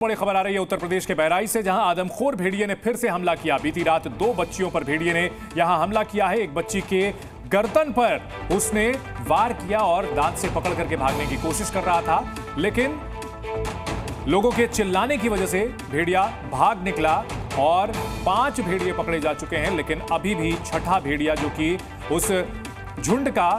बड़ी खबर आ रही है उत्तर प्रदेश के बहराइच से, जहां आदमखोर भेड़िए ने फिर से हमला किया। बीती रात 2 बच्चियों पर भेड़िए ने यहां हमला किया है। एक बच्ची के गर्दन पर उसने वार किया और दांत से पकड़ करके भागने की कोशिश कर रहा था, लेकिन लोगों के चिल्लाने की वजह से भेड़िया भाग निकला और 5 भेड़िए पकड़े जा चुके हैं। लेकिन अभी भी छठा भेड़िया, जो कि उस झुंड का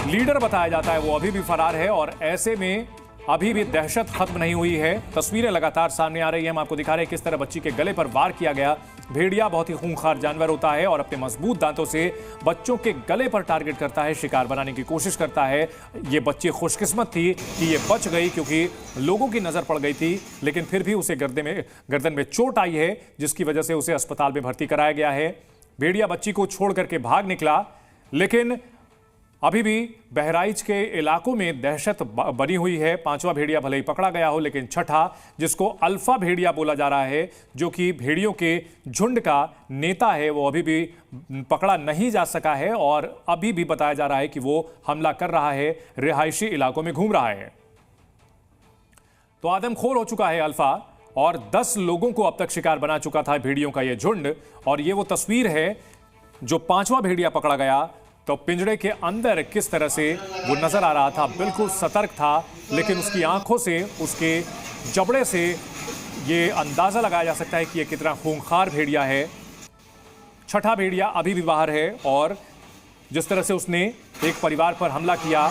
लीडर बताया जाता है, वो अभी भी फरार है और ऐसे में अभी भी दहशत खत्म नहीं हुई है। तस्वीरें लगातार सामने आ रही हैं। हम आपको दिखा रहे हैं किस तरह बच्ची के गले पर वार किया गया। भेड़िया बहुत ही खूंखार जानवर होता है और अपने मजबूत दांतों से बच्चों के गले पर टारगेट करता है, शिकार बनाने की कोशिश करता है। ये बच्ची खुशकिस्मत थी कि ये बच गई, क्योंकि लोगों की नजर पड़ गई थी, लेकिन फिर भी उसे गर्दन में चोट आई है, जिसकी वजह से उसे अस्पताल में भर्ती कराया गया है। भेड़िया बच्ची को छोड़ करके भाग निकला, लेकिन अभी भी बहराइच के इलाकों में दहशत बनी हुई है। 5वां भेड़िया भले ही पकड़ा गया हो, लेकिन छठा, जिसको अल्फा भेड़िया बोला जा रहा है, जो कि भेड़ियों के झुंड का नेता है, वो अभी भी पकड़ा नहीं जा सका है और अभी भी बताया जा रहा है कि वो हमला कर रहा है, रिहायशी इलाकों में घूम रहा है। तो आदमखोर हो चुका है अल्फा और 10 लोगों को अब तक शिकार बना चुका था भेड़ियों का यह झुंड। और ये वो तस्वीर है जो 5वां भेड़िया पकड़ा गया तो पिंजड़े के अंदर किस तरह से वो नजर आ रहा था, बिल्कुल सतर्क था, लेकिन उसकी आंखों से, उसके जबड़े से ये अंदाजा लगाया जा सकता है कि ये कितना खूंखार भेड़िया है। छठा भेड़िया अभी भी बाहर है और जिस तरह से उसने एक परिवार पर हमला किया,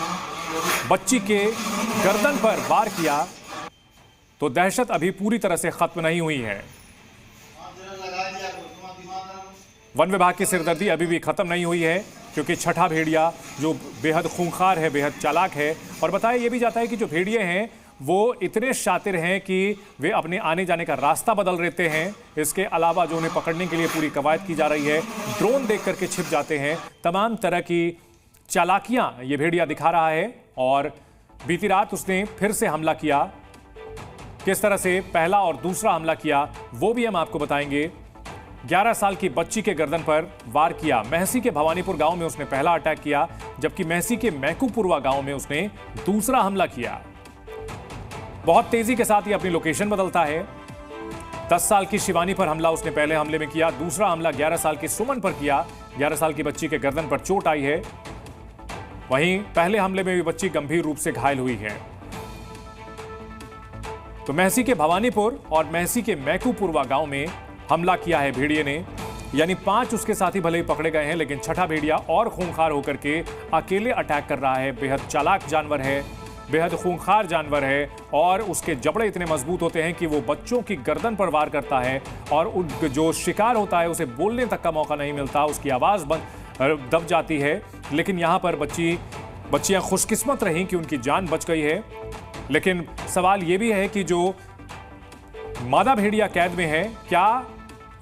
बच्ची के गर्दन पर वार किया, तो दहशत अभी पूरी तरह से खत्म नहीं हुई है। वन विभाग की सिरदर्दी अभी भी खत्म नहीं हुई है, क्योंकि छठा भेड़िया जो बेहद खूंखार है, बेहद चालाक है। और बताया यह भी जाता है कि जो भेड़िए हैं वो इतने शातिर हैं कि वे अपने आने जाने का रास्ता बदल लेते हैं। इसके अलावा जो उन्हें पकड़ने के लिए पूरी कवायद की जा रही है, ड्रोन देख करके छिप जाते हैं, तमाम तरह की चालाकियां ये भेड़िया दिखा रहा है। और बीती रात उसने फिर से हमला किया। किस तरह से पहला और दूसरा हमला किया वो भी हम आपको बताएंगे। 11 साल की बच्ची के गर्दन पर वार किया। महसी के भवानीपुर गांव में उसने पहला अटैक किया, जबकि महसी के मैकूपुरवा गांव में उसने दूसरा हमला किया। बहुत तेजी के साथ ये अपनी लोकेशन बदलता है। 10 साल की शिवानी पर हमला उसने पहले हमले में किया। दूसरा हमला 11 साल की सुमन पर किया। 11 साल की बच्ची के गर्दन पर चोट आई है। वहीं पहले हमले में भी बच्ची गंभीर रूप से घायल हुई है। तो महसी के भवानीपुर और महसी के मैकूपुरवा गांव में हमला किया है भेड़िए ने, यानी 5 उसके साथी भले ही पकड़े गए हैं, लेकिन छठा भेड़िया और खूंखार होकर के अकेले अटैक कर रहा है। बेहद चालाक जानवर है, बेहद खूंखार जानवर है और उसके जबड़े इतने मजबूत होते हैं कि वो बच्चों की गर्दन पर वार करता है और जो शिकार होता है उसे बोलने तक का मौका नहीं मिलता, उसकी आवाज़ दब जाती है। लेकिन यहाँ पर बच्चियाँ खुशकिस्मत रहीं कि उनकी जान बच गई है। लेकिन सवाल ये भी है कि जो मादा भेड़िया कैद में है, क्या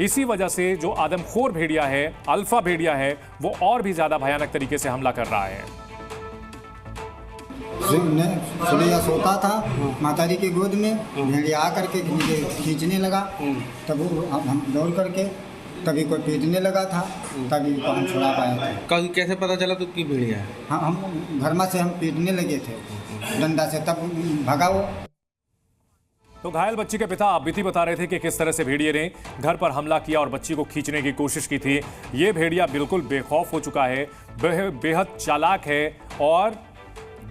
इसी वजह से जो आदमखोर भेड़िया है, अल्फा भेड़िया है, वो और भी ज्यादा भयानक तरीके से हमला कर रहा है। सुबह सोता था माताजी की गोद में, भेड़िया आकर के मुझे खींचने लगा, तब हम दौड़ करके तभी कोई पीटने लगा था, तभी हम छुड़ा पाए थे। कैसे पता चला तो की भेड़िया है? हाँ, हम घर से हम पीटने लगे थे डंडा से, तब भगा वो। तो घायल बच्ची के पिता आप बीती बता रहे थे कि किस तरह से भेड़िए ने घर पर हमला किया और बच्ची को खींचने की कोशिश की थी। ये भेड़िया बिल्कुल बेखौफ हो चुका है, बेहद चालाक है और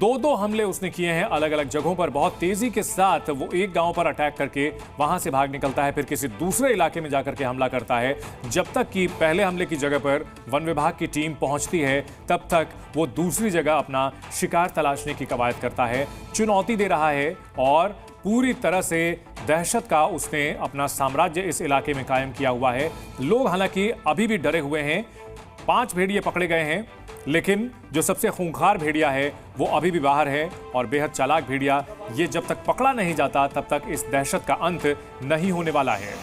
2 हमले उसने किए हैं अलग अलग जगहों पर। बहुत तेजी के साथ वो एक गांव पर अटैक करके वहां से भाग निकलता है, फिर किसी दूसरे इलाके में जाकर के हमला करता है। जब तक कि पहले हमले की जगह पर वन विभाग की टीम पहुंचती है, तब तक वो दूसरी जगह अपना शिकार तलाशने की कवायद करता है, चुनौती दे रहा है और पूरी तरह से दहशत का उसने अपना साम्राज्य इस इलाके में कायम किया हुआ है। लोग हालांकि अभी भी डरे हुए हैं। 5 भेड़िए पकड़े गए हैं, लेकिन जो सबसे खूंखार भेड़िया है वो अभी भी बाहर है और बेहद चालाक भेड़िया, ये जब तक पकड़ा नहीं जाता तब तक इस दहशत का अंत नहीं होने वाला है।